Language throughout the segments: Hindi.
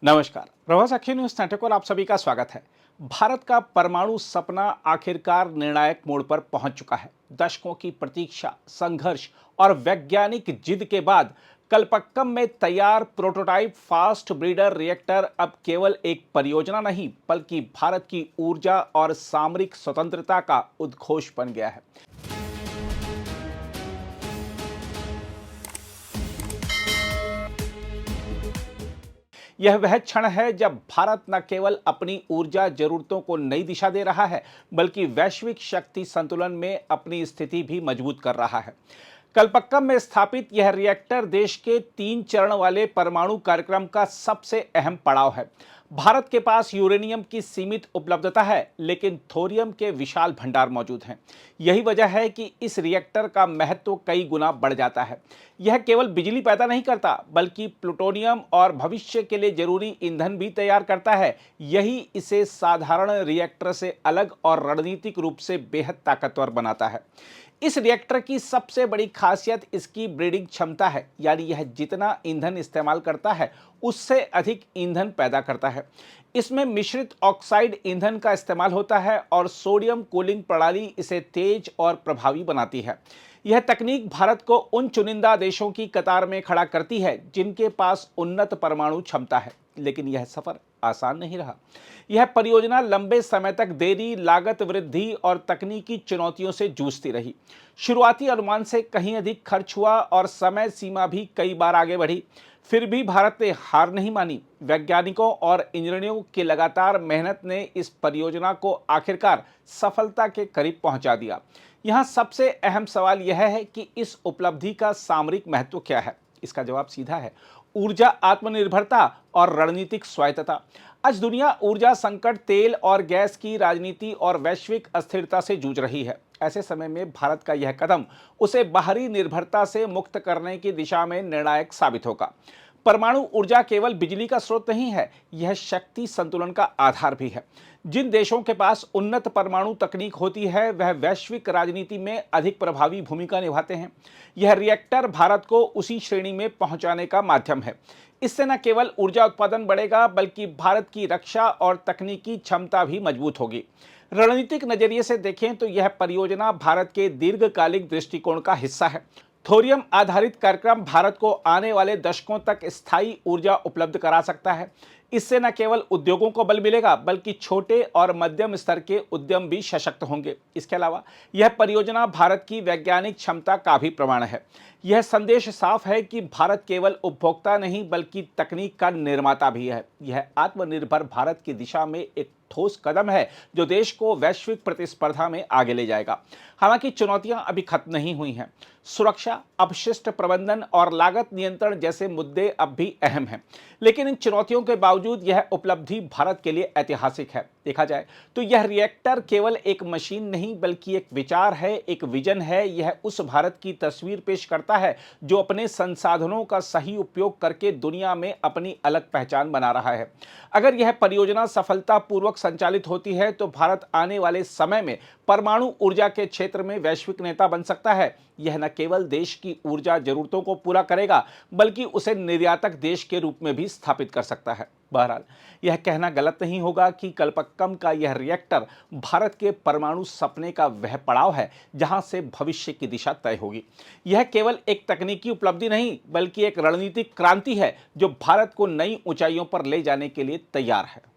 नमस्कार, प्रभास अक्षय न्यूज नेटवर्क पर आप सभी का स्वागत है। भारत का परमाणु सपना आखिरकार निर्णायक मोड़ पर पहुंच चुका है। दशकों की प्रतीक्षा, संघर्ष और वैज्ञानिक जिद के बाद कलपक्कम में तैयार प्रोटोटाइप फास्ट ब्रीडर रिएक्टर अब केवल एक परियोजना नहीं, बल्कि भारत की ऊर्जा और सामरिक स्वतंत्रता का उद्घोष बन गया है। यह वह क्षण है जब भारत न केवल अपनी ऊर्जा जरूरतों को नई दिशा दे रहा है, बल्कि वैश्विक शक्ति संतुलन में अपनी स्थिति भी मजबूत कर रहा है। कलपक्कम में स्थापित यह रिएक्टर देश के 3 चरण वाले परमाणु कार्यक्रम का सबसे अहम पड़ाव है। भारत के पास यूरेनियम की सीमित उपलब्धता है, लेकिन थोरियम के विशाल भंडार मौजूद हैं। यही वजह है कि इस रिएक्टर का महत्व कई गुना बढ़ जाता है। यह केवल बिजली पैदा नहीं करता, बल्कि प्लूटोनियम और भविष्य के लिए जरूरी ईंधन भी तैयार करता है। यही इसे साधारण रिएक्टर से अलग और रणनीतिक रूप से बेहद ताकतवर बनाता है। इस रिएक्टर की सबसे बड़ी खासियत इसकी ब्रीडिंग क्षमता है, यानी यह जितना ईंधन इस्तेमाल करता है उससे अधिक ईंधन पैदा करता है। इसमें मिश्रित ऑक्साइड ईंधन का इस्तेमाल होता है और सोडियम कूलिंग प्रणाली इसे तेज और प्रभावी बनाती है। यह तकनीक भारत को उन चुनिंदा देशों की कतार में खड़ा करती है जिनके पास उन्नत परमाणु क्षमता है। लेकिन यह सफर आसान नहीं रहा। यह परियोजना लंबे समय तक देरी, लागत वृद्धि और तकनीकी चुनौतियों से जूझती रही। शुरुआती अनुमान से कहीं अधिक खर्च हुआ और समय सीमा भी कई बार आगे बढ़ी। फिर भी भारत ने हार नहीं मानी। वैज्ञानिकों और इंजीनियरों की लगातार मेहनत ने इस परियोजना को आखिरकार सफलता के करीब पहुंचा दिया। यहाँ सबसे अहम सवाल यह है कि इस उपलब्धि का सामरिक महत्व क्या है। इसका जवाब सीधा है, ऊर्जा आत्मनिर्भरता और रणनीतिक स्वायत्तता। आज दुनिया ऊर्जा संकट, तेल और गैस की राजनीति और वैश्विक अस्थिरता से जूझ रही है। ऐसे समय में भारत का यह कदम उसे बाहरी निर्भरता से मुक्त करने की दिशा में निर्णायक साबित होगा। परमाणु ऊर्जा केवल बिजली का स्रोत नहीं है, यह शक्ति संतुलन का आधार भी है। जिन देशों के पास उन्नत परमाणु तकनीक होती है, वह वैश्विक राजनीति में अधिक प्रभावी भूमिका निभाते हैं। यह रिएक्टर भारत को उसी श्रेणी में पहुंचाने का माध्यम है। इससे न केवल ऊर्जा उत्पादन बढ़ेगा, बल्कि भारत की रक्षा और तकनीकी क्षमता भी मजबूत होगी। रणनीतिक नजरिए से देखें तो यह परियोजना भारत के दीर्घकालिक दृष्टिकोण का हिस्सा है। थोरियम आधारित कार्यक्रम भारत को आने वाले दशकों तक स्थायी ऊर्जा उपलब्ध करा सकता है। इससे न केवल उद्योगों को बल मिलेगा, बल्कि छोटे और मध्यम स्तर के उद्यम भी सशक्त होंगे। इसके अलावा यह परियोजना भारत की वैज्ञानिक क्षमता का भी प्रमाण है। यह संदेश साफ है कि भारत केवल उपभोक्ता नहीं, बल्कि तकनीक का निर्माता भी है। यह आत्मनिर्भर भारत की दिशा में एक ठोस कदम है, जो देश को वैश्विक प्रतिस्पर्धा में आगे ले जाएगा। हालांकि चुनौतियां अभी खत्म नहीं हुई हैं। सुरक्षा, अपशिष्ट प्रबंधन और लागत नियंत्रण जैसे मुद्दे अब भी अहम हैं। लेकिन इन चुनौतियों के बावजूद यह उपलब्धि भारत के लिए ऐतिहासिक है। देखा जाए तो यह रिएक्टर केवल एक मशीन नहीं, बल्कि एक विचार है, एक विजन है। यह उस भारत की तस्वीर पेश करता है जो अपने संसाधनों का सही उपयोग करके दुनिया में अपनी अलग पहचान बना रहा है। अगर यह परियोजना सफलतापूर्वक संचालित होती है तो भारत आने वाले समय में परमाणु ऊर्जा के क्षेत्र में वैश्विक नेता बन सकता है। यह न केवल देश की ऊर्जा जरूरतों को पूरा करेगा, बल्कि उसे निर्यातक देश के रूप में भी स्थापित कर सकता है। बहरहाल, यह कहना गलत नहीं होगा कि कलपक्कम का यह रिएक्टर भारत के परमाणु सपने का वह पड़ाव है जहां से भविष्य की दिशा तय होगी। यह केवल एक तकनीकी उपलब्धि नहीं, बल्कि एक रणनीतिक क्रांति है जो भारत को नई ऊंचाइयों पर ले जाने के लिए तैयार है।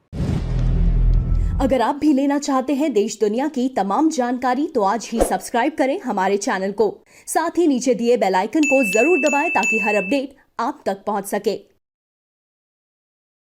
अगर आप भी लेना चाहते हैं देश दुनिया की तमाम जानकारी, तो आज ही सब्सक्राइब करें हमारे चैनल को। साथ ही नीचे दिए बेल आइकन को जरूर दबाएं ताकि हर अपडेट आप तक पहुंच सके।